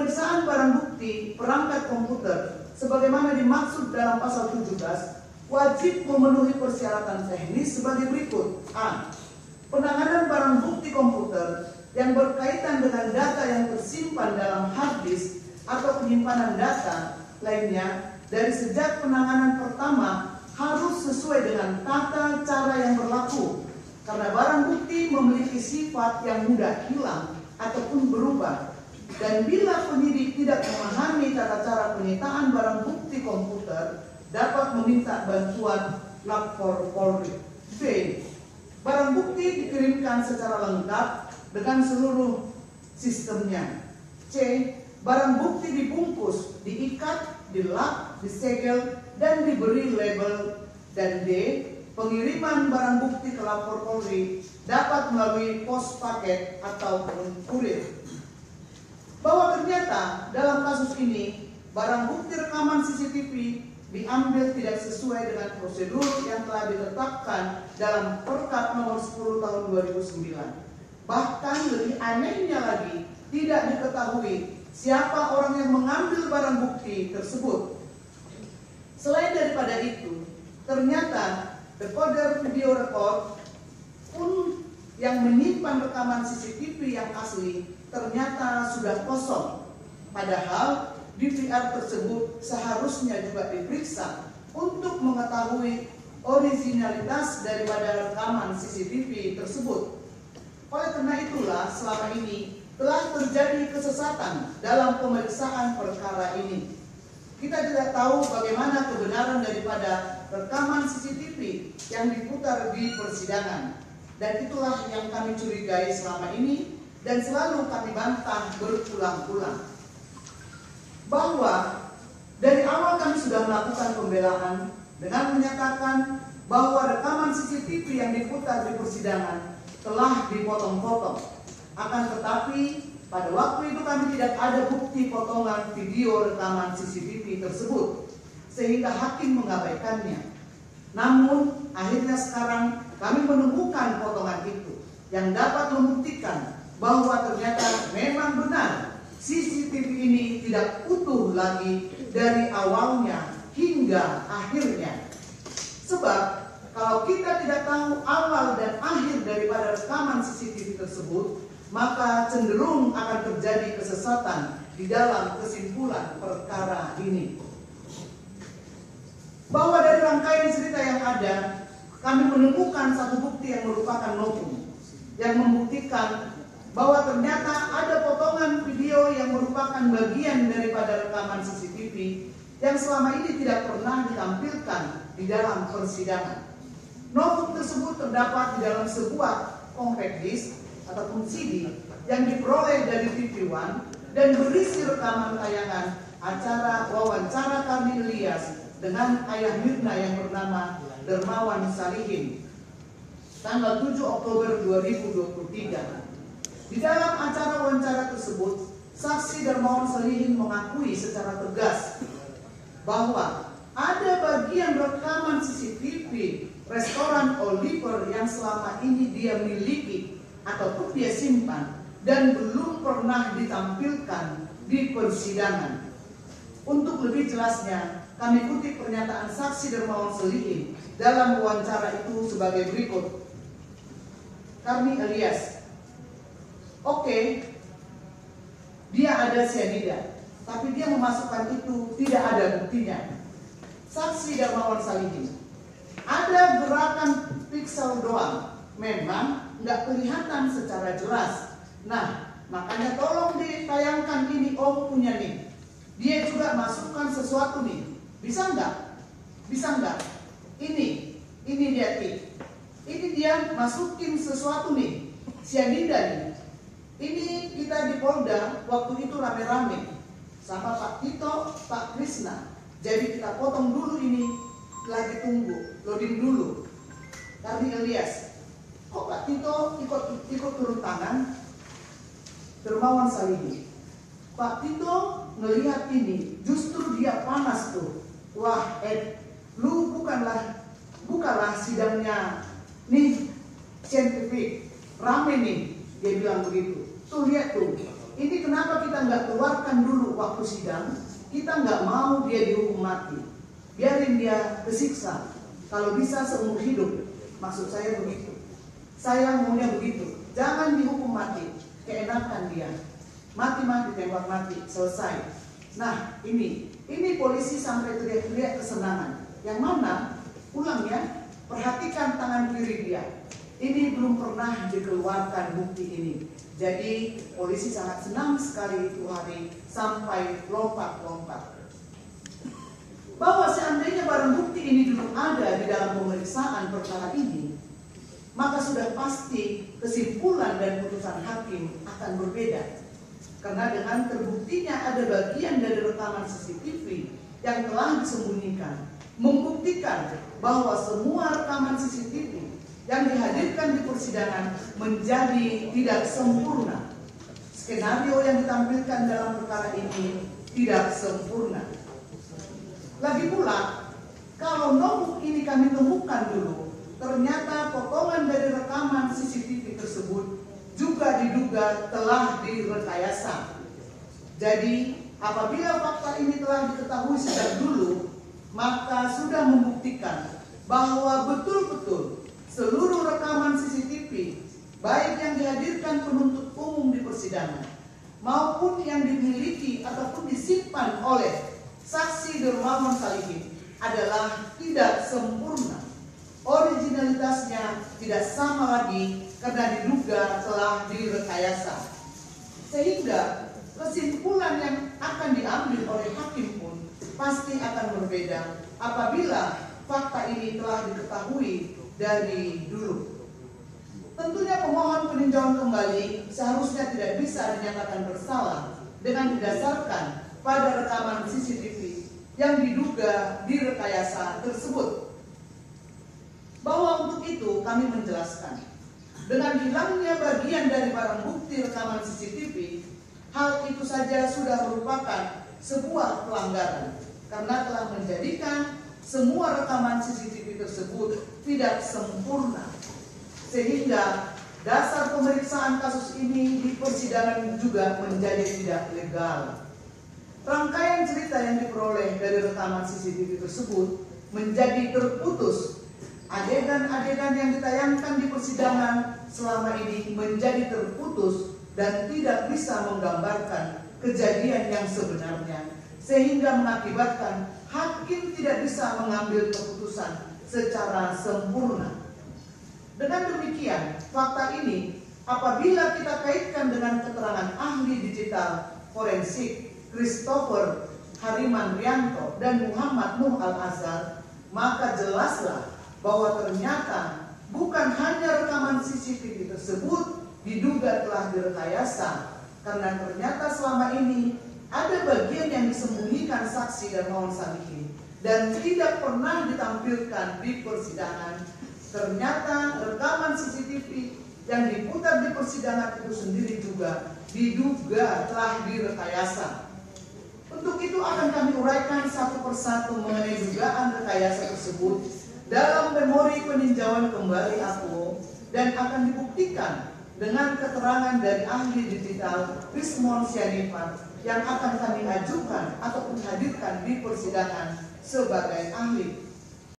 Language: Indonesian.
pemeriksaan barang bukti perangkat komputer sebagaimana dimaksud dalam pasal 17 wajib memenuhi persyaratan teknis sebagai berikut. A. Penanganan barang bukti komputer yang berkaitan dengan data yang tersimpan dalam hard disk atau penyimpanan data lainnya dari sejak penanganan pertama harus sesuai dengan tata cara yang berlaku, karena barang bukti memiliki sifat yang mudah hilang ataupun berubah. Dan bila penyidik tidak memahami tata cara penyitaan barang bukti komputer, dapat meminta bantuan lapor Polri. B. Barang bukti dikirimkan secara lengkap dengan seluruh sistemnya. C. Barang bukti dibungkus, diikat, dilap, disegel, dan diberi label. Dan D. Pengiriman barang bukti ke lapor Polri dapat melalui pos paket atau kurir. Bahwa ternyata dalam kasus ini barang bukti rekaman CCTV diambil tidak sesuai dengan prosedur yang telah ditetapkan dalam Perkap nomor 10 tahun 2009. Bahkan lebih anehnya lagi, tidak diketahui siapa orang yang mengambil barang bukti tersebut. Selain daripada itu, ternyata decoder video record pun yang menyimpan rekaman CCTV yang asli ternyata sudah kosong. Padahal DVR tersebut seharusnya juga diperiksa untuk mengetahui originalitas daripada rekaman CCTV tersebut. Oleh karena itulah selama ini telah terjadi kesesatan dalam pemeriksaan perkara ini. Kita tidak tahu bagaimana kebenaran daripada rekaman CCTV yang diputar di persidangan. Dan itulah yang kami curigai selama ini dan selalu kami bantah berulang-ulang. Bahwa dari awal kami sudah melakukan pembelaan dengan menyatakan bahwa rekaman CCTV yang diputar di persidangan telah dipotong-potong. Akan tetapi pada waktu itu kami tidak ada bukti potongan video rekaman CCTV tersebut, sehingga hakim mengabaikannya. Namun akhirnya sekarang kami menemukan potongan itu yang dapat membuktikan bahwa ternyata memang benar CCTV ini tidak utuh lagi dari awalnya hingga akhirnya. Sebab kalau kita tidak tahu awal dan akhir daripada rekaman CCTV tersebut, maka cenderung akan terjadi kesesatan di dalam kesimpulan perkara ini. Bahwa dari rangkaian cerita yang ada, kami menemukan satu bukti yang merupakan novum, yang membuktikan bahwa ternyata ada potongan video yang merupakan bagian daripada rekaman CCTV yang selama ini tidak pernah ditampilkan di dalam persidangan. Novum tersebut terdapat di dalam sebuah compact disc ataupun CD yang diperoleh dari TV One dan berisi rekaman tayangan acara wawancara Karni Ilyas dengan ayah Mirna yang bernama Dermawan Salihin tanggal 7 Oktober 2023. Di dalam acara wawancara tersebut, saksi Dermawan Salihin mengakui secara tegas bahwa ada bagian rekaman CCTV restoran Oliver yang selama ini dia miliki ataupun dia simpan dan belum pernah ditampilkan di persidangan. Untuk lebih jelasnya, kami kutip pernyataan saksi Dermawan Salihin dalam wawancara itu sebagai berikut. Karni Ilyas, oke, dia ada cyanida, tapi dia memasukkan itu tidak ada buktinya. Saksi Dermawan Salihin, ada gerakan piksel doang, memang nggak kelihatan secara jelas. Nah, makanya tolong ditayangkan ini, om punya nih. Dia juga masukkan sesuatu nih, bisa nggak? Bisa nggak? Ini dia nih. Ini dia masukin sesuatu nih, cyanida nih. Ini kita di Polda waktu itu rame-rame sama Pak Tito, Pak Krisna. Jadi kita potong dulu ini, lagi tunggu, loading dulu. Karni Ilyas, kok Pak Tito ikut turun tangan? Dermawan Salihin, Pak Tito ngelihat ini, justru dia panas tuh. Wah, lu bukanlah sidangnya nih saintifik, rame nih, dia bilang begitu. Tuh lihat tuh, Ini kenapa kita nggak keluarkan dulu waktu sidang? Kita nggak mau dia dihukum mati. Biarin dia kesiksa. Kalau bisa seumur hidup. Maksud saya begitu. Saya maunya begitu. Jangan dihukum mati. Keenakan dia. Mati-mati, tembak mati. Selesai. Nah, ini polisi sampai teriak-teriak kesenangan. Yang mana? Ulang ya. Perhatikan tangan kiri dia. Ini belum pernah dikeluarkan bukti ini. Jadi polisi sangat senang sekali itu hari sampai lompat-lompat. Bahwa seandainya barang bukti ini dulu ada di dalam pemeriksaan perkara ini, maka sudah pasti kesimpulan dan putusan hakim akan berbeda. Karena dengan terbuktinya ada bagian dari rekaman CCTV yang telah disembunyikan, membuktikan bahwa semua rekaman CCTV yang dihadirkan di persidangan menjadi tidak sempurna. Skenario yang ditampilkan dalam perkara ini tidak sempurna. Lagi pula, kalau notebook ini kami temukan dulu, ternyata potongan dari rekaman CCTV tersebut juga diduga telah direkayasa. Jadi, apabila fakta ini telah diketahui sejak dulu, maka sudah membuktikan bahwa betul-betul seluruh rekaman CCTV, baik yang dihadirkan penuntut umum di persidangan, maupun yang dimiliki ataupun disimpan oleh saksi Dermawan Salihin adalah tidak sempurna. Originalitasnya tidak sama lagi karena diduga telah direkayasa. Sehingga kesimpulan yang akan diambil oleh hakim pun pasti akan berbeda apabila fakta ini telah diketahui dari dulu. Tentunya pemohon peninjauan kembali seharusnya tidak bisa dinyatakan bersalah dengan didasarkan pada rekaman CCTV yang diduga direkayasa tersebut. Bahwa untuk itu kami menjelaskan, dengan hilangnya bagian dari barang bukti rekaman CCTV, hal itu saja sudah merupakan sebuah pelanggaran karena telah menjadikan semua rekaman CCTV tersebut tidak sempurna, sehingga dasar pemeriksaan kasus ini di persidangan juga menjadi tidak legal. Rangkaian cerita yang diperoleh dari rekaman CCTV tersebut menjadi terputus. Adegan-adegan yang ditayangkan di persidangan selama ini menjadi terputus dan tidak bisa menggambarkan kejadian yang sebenarnya, sehingga mengakibatkan hakim tidak bisa mengambil keputusan secara sempurna. Dengan demikian, fakta ini apabila kita kaitkan dengan keterangan ahli digital forensik Christopher Harimandrianto dan Muhammad Nuh Al-Azhar, maka jelaslah bahwa ternyata bukan hanya rekaman CCTV tersebut diduga telah direkayasa, karena ternyata selama ini ada bagian yang disembunyikan saksi Dermawan Salihin dan tidak pernah ditampilkan di persidangan. Ternyata rekaman CCTV yang diputar di persidangan itu sendiri juga diduga telah direkayasa. Untuk itu akan kami uraikan satu persatu mengenai dugaan rekayasa tersebut dalam memori peninjauan kembali aku, dan akan dibuktikan dengan keterangan dari ahli digital Rismon Sianifan yang akan kami ajukan ataupun hadirkan di persidangan sebagai ahli.